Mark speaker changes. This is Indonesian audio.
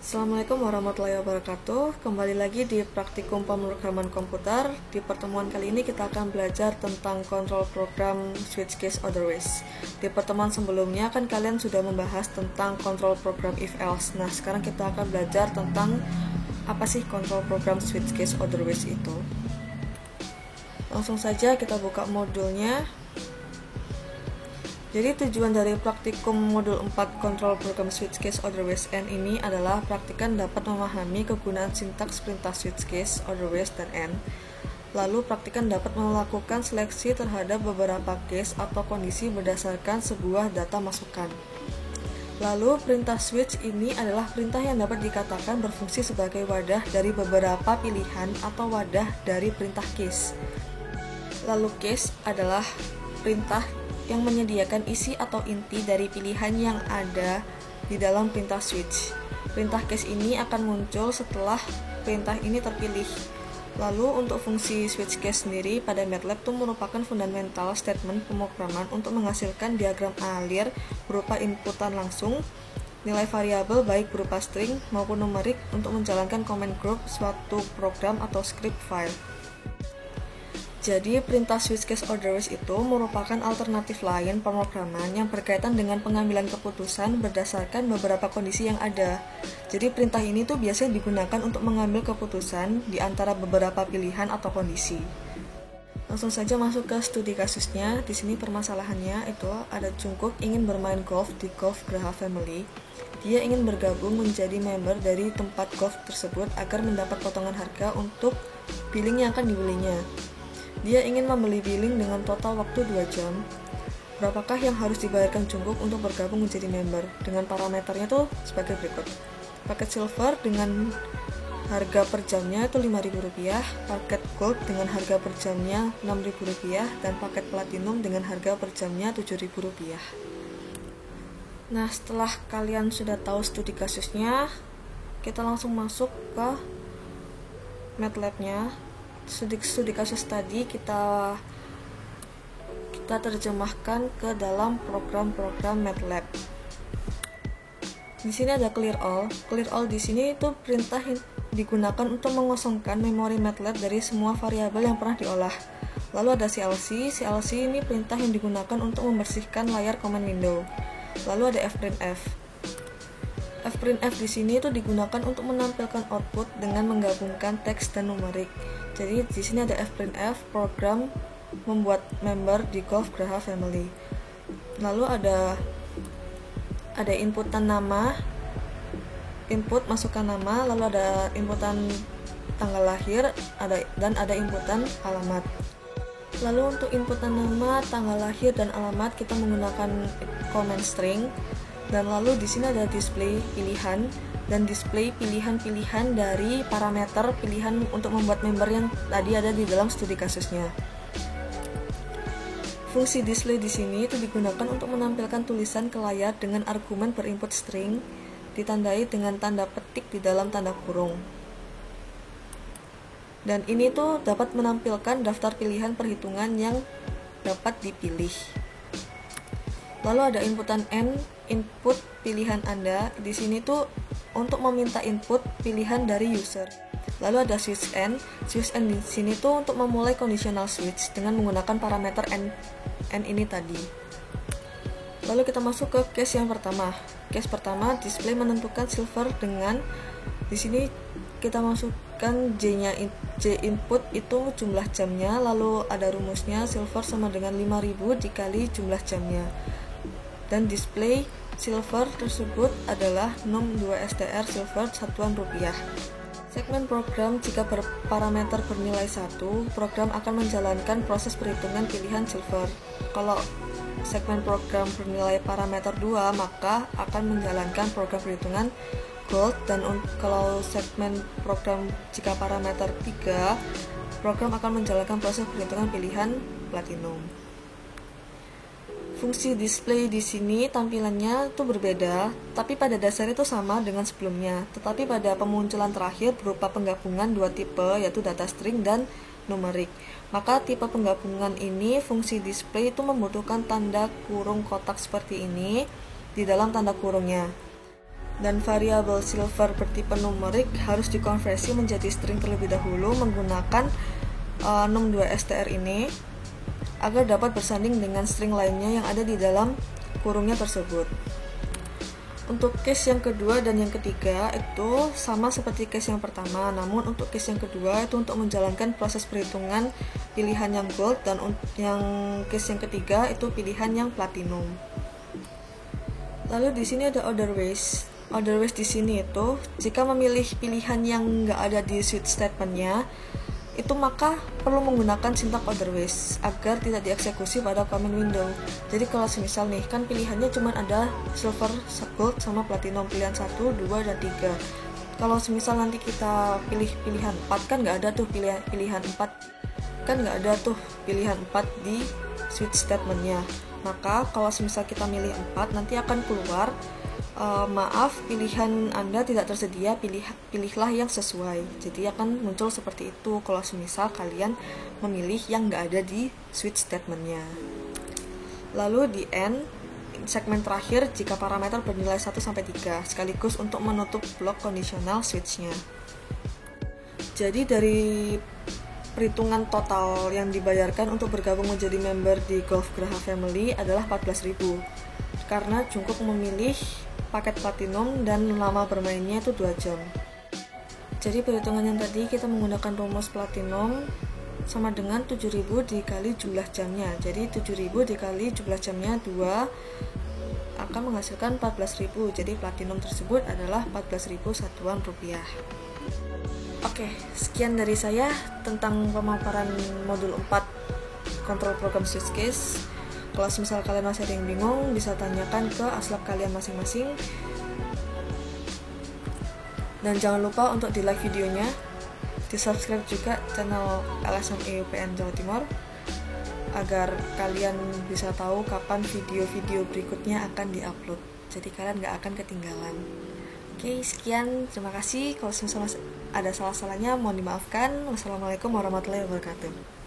Speaker 1: Assalamualaikum warahmatullahi wabarakatuh. Kembali lagi di praktikum pemrograman komputer. Di pertemuan kali ini kita akan belajar tentang kontrol program switch case otherwise. Di pertemuan sebelumnya kan kalian sudah membahas tentang kontrol program if else. Nah, sekarang kita akan belajar tentang apa sih kontrol program switch case otherwise itu. Langsung saja kita buka modulnya. Jadi tujuan dari praktikum modul 4 Control Program Switch Case Otherwise N ini adalah praktikan dapat memahami kegunaan sintaks perintah switch case, otherwise, dan N. Lalu praktikan dapat melakukan seleksi terhadap beberapa case atau kondisi berdasarkan sebuah data masukan. Lalu perintah switch ini adalah perintah yang dapat dikatakan berfungsi sebagai wadah dari beberapa pilihan atau wadah dari perintah case. Lalu case adalah perintah yang menyediakan isi atau inti dari pilihan yang ada di dalam perintah switch. Perintah case ini akan muncul setelah perintah ini terpilih. Lalu untuk fungsi switch case sendiri pada MATLAB itu merupakan fundamental statement pemrograman untuk menghasilkan diagram alir berupa inputan langsung, nilai variabel baik berupa string maupun numerik untuk menjalankan command group suatu program atau script file. Jadi, perintah switch case otherwise itu merupakan alternatif lain pemrograman yang berkaitan dengan pengambilan keputusan berdasarkan beberapa kondisi yang ada. Jadi, perintah ini tuh biasanya digunakan untuk mengambil keputusan di antara beberapa pilihan atau kondisi. Langsung saja masuk ke studi kasusnya. Di sini permasalahannya itu ada Jungkook ingin bermain golf di Golf Graha Family. Dia ingin bergabung menjadi member dari tempat golf tersebut agar mendapat potongan harga untuk billing yang akan dibelinya. Dia ingin membeli billing dengan total waktu 2 jam. Berapakah yang harus dibayarkan Jungkook untuk bergabung menjadi member? Dengan parameternya tuh sebagai berikut. Paket silver dengan harga per jamnya itu Rp5.000, paket gold dengan harga per jamnya Rp6.000, dan paket platinum dengan harga per jamnya Rp7.000. Nah, setelah kalian sudah tahu studi kasusnya, kita langsung masuk ke MATLAB-nya. Studi kasus tadi kita terjemahkan ke dalam program-program MATLAB. Di sini ada clear all. Clear all di sini itu perintah yang digunakan untuk mengosongkan memori MATLAB dari semua variabel yang pernah diolah. Lalu ada CLC. CLC ini perintah yang digunakan untuk membersihkan layar command window. Lalu ada fprintf. Fprintf di sini itu digunakan untuk menampilkan output dengan menggabungkan teks dan numerik. Jadi di sini ada fprintf, program membuat member di Golf Graha Family. Lalu ada inputan nama, input masukkan nama, lalu ada inputan tanggal lahir, dan ada inputan alamat. Lalu untuk inputan nama, tanggal lahir, dan alamat kita menggunakan comment string. Dan lalu di sini ada display pilihan dan display pilihan-pilihan dari parameter pilihan untuk membuat member yang tadi ada di dalam studi kasusnya. Fungsi display di sini itu digunakan untuk menampilkan tulisan ke layar dengan argumen berinput string ditandai dengan tanda petik di dalam tanda kurung. Dan ini tuh dapat menampilkan daftar pilihan perhitungan yang dapat dipilih. Lalu ada inputan N, input pilihan Anda. Di sini tuh untuk meminta input pilihan dari user. Lalu ada switch N. Switch N di sini tuh untuk memulai conditional switch dengan menggunakan parameter N ini tadi. Lalu kita masuk ke case yang pertama. Case pertama, display menentukan silver dengan di sini kita masukkan J input itu jumlah jamnya, lalu ada rumusnya silver sama dengan 5.000 dikali jumlah jamnya. Dan display silver tersebut adalah num 2str silver satuan rupiah. Segmen program jika berparameter bernilai 1, program akan menjalankan proses perhitungan pilihan silver. Kalau segmen program bernilai parameter 2, maka akan menjalankan program perhitungan gold. Dan kalau segmen program jika parameter 3, program akan menjalankan proses perhitungan pilihan platinum. Fungsi display di sini tampilannya itu berbeda, tapi pada dasarnya itu sama dengan sebelumnya. Tetapi pada pemunculan terakhir berupa penggabungan dua tipe, yaitu data string dan numerik. Maka tipe penggabungan ini fungsi display itu membutuhkan tanda kurung kotak seperti ini di dalam tanda kurungnya. dan variabel silver bertipe numerik harus dikonversi menjadi string terlebih dahulu menggunakan num2str ini agar dapat bersanding dengan string lainnya yang ada di dalam kurungnya tersebut. Untuk case yang kedua dan yang ketiga itu sama seperti case yang pertama, namun untuk case yang kedua itu untuk menjalankan proses perhitungan pilihan yang gold, dan yang case yang ketiga itu pilihan yang platinum. Lalu di sini ada order ways. Order ways di sini itu jika memilih pilihan yang nggak ada di switch statementnya, itu maka perlu menggunakan sintak order ways agar tidak dieksekusi pada command window. Jadi kalau semisal nih kan pilihannya cuma ada silver, gold, sama platinum, pilihan 1, 2, dan 3. Kalau semisal nanti kita pilih pilihan 4 kan nggak ada tuh pilihan 4 kan nggak ada tuh pilihan 4 di switch statementnya. Maka kalau semisal kita milih 4 nanti akan keluar maaf, pilihan Anda tidak tersedia, pilihlah yang sesuai. Jadi akan muncul seperti itu kalau semisal kalian memilih yang nggak ada di switch statementnya. Lalu di end, segmen terakhir jika parameter bernilai 1-3, sekaligus untuk menutup blok kondisional switch-nya. Jadi dari perhitungan total yang dibayarkan untuk bergabung menjadi member di Golf Graha Family adalah 14.000, karena cukup memilih paket platinum dan lama bermainnya itu 2 jam. Jadi perhitungan yang tadi kita menggunakan rumus platinum sama dengan 7.000 dikali jumlah jamnya. Jadi 7.000 dikali jumlah jamnya 2 akan menghasilkan 14.000. Jadi platinum tersebut adalah 14.000 satuan rupiah. Oke, sekian dari saya tentang pemaparan modul 4 kontrol program switch case. Kalau misal kalian masih ada yang bingung, bisa tanyakan ke aslab kalian masing-masing. Dan jangan lupa untuk di like videonya, di subscribe juga channel LSM EUPN Jawa Timur, agar kalian bisa tahu kapan video-video berikutnya akan diupload. Jadi kalian gak akan ketinggalan. Oke, sekian. Terima kasih. Kalau misalnya ada salah-salahnya, mohon dimaafkan. Wassalamualaikum warahmatullahi wabarakatuh.